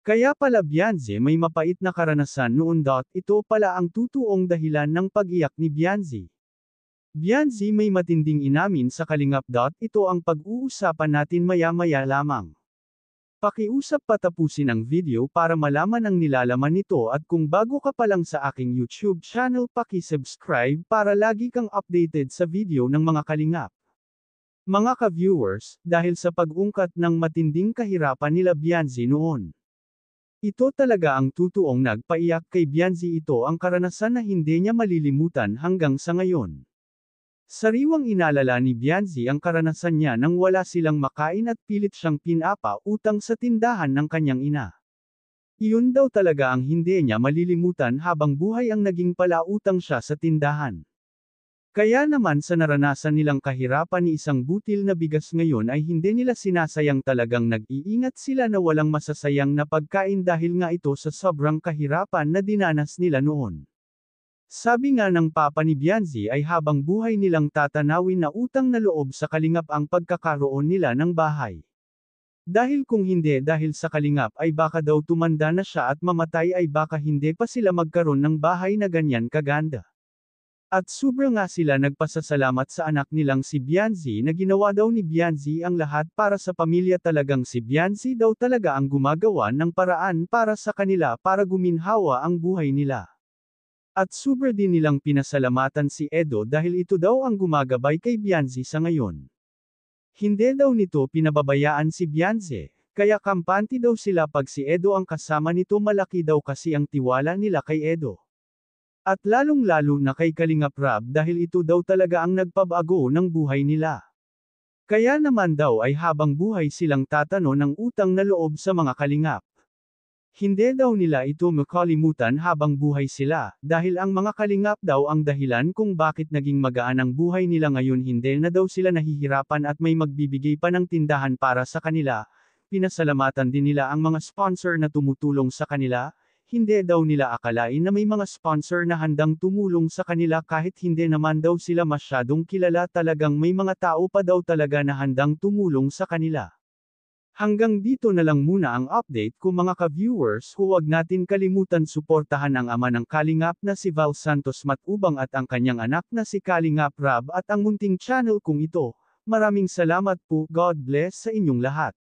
Kaya pala Bianze may mapait na karanasan noon. Ito pala ang tutuong dahilan ng pag-iyak ni Bianze. Bianze may matinding inamin sa Kalingap. Ito ang pag-uusapan natin maya-maya lamang. Pakiusap patapusin ang video para malaman ang nilalaman nito at kung bago ka pa lang sa aking YouTube channel paki-subscribe para lagi kang updated sa video ng mga Kalingap. Mga ka-viewers, dahil sa pag-ungkat ng matinding kahirapan nila Bianze noon. Ito talaga ang tutuong nagpaiyak kay Bianze. Ito ang karanasan na hindi niya malilimutan hanggang sa ngayon. Sariwang inalala ni Bianze ang karanasan niya nang wala silang makain at pilit siyang pinapa-utang sa tindahan ng kanyang ina. Iyon daw talaga ang hindi niya malilimutan habang buhay ang naging palautang siya sa tindahan. Kaya naman sa naranasan nilang kahirapan ni isang butil na bigas ngayon ay hindi nila sinasayang, talagang nag-iingat sila na walang masasayang na pagkain dahil nga ito sa sobrang kahirapan na dinanas nila noon. Sabi nga ng papa ni Bianze ay habang buhay nilang tatanawin na utang na loob sa Kalingap ang pagkakaroon nila ng bahay. Dahil kung hindi dahil sa Kalingap ay baka daw tumanda na siya at mamatay, ay baka hindi pa sila magkaroon ng bahay na ganyan kaganda. At sobra nga sila nagpasasalamat sa anak nilang si Bianze na ginawa daw ni Bianze ang lahat para sa pamilya. Talagang si Bianze daw talaga ang gumagawa ng paraan para sa kanila para guminhawa ang buhay nila. At sobra din nilang pinasalamatan si Edo dahil ito daw ang gumagabay kay Bianze sa ngayon. Hindi daw nito pinababayaan si Bianze, kaya kampante daw sila pag si Edo ang kasama nito. Malaki daw kasi ang tiwala nila kay Edo. At lalong-lalo na kay Kalingap Rab dahil ito daw talaga ang nagpabago ng buhay nila. Kaya naman daw ay habang buhay silang tatano ng utang na loob sa mga Kalingap. Hindi daw nila ito makalimutan habang buhay sila, dahil ang mga Kalingap daw ang dahilan kung bakit naging magaan ang buhay nila ngayon. Hindi na daw sila nahihirapan at may magbibigay pa ng tindahan para sa kanila. Pinasalamatan din nila ang mga sponsor na tumutulong sa kanila. Hindi daw nila akalain na may mga sponsor na handang tumulong sa kanila kahit hindi naman daw sila masyadong kilala. Talagang may mga tao pa daw talaga na handang tumulong sa kanila. Hanggang dito na lang muna ang update ko mga ka-viewers. Huwag natin kalimutan suportahan ang ama ng Kalingap na si Val Santos Matubang at ang kanyang anak na si Kalingap Rab at ang munting channel kong ito. Maraming salamat po. God bless sa inyong lahat.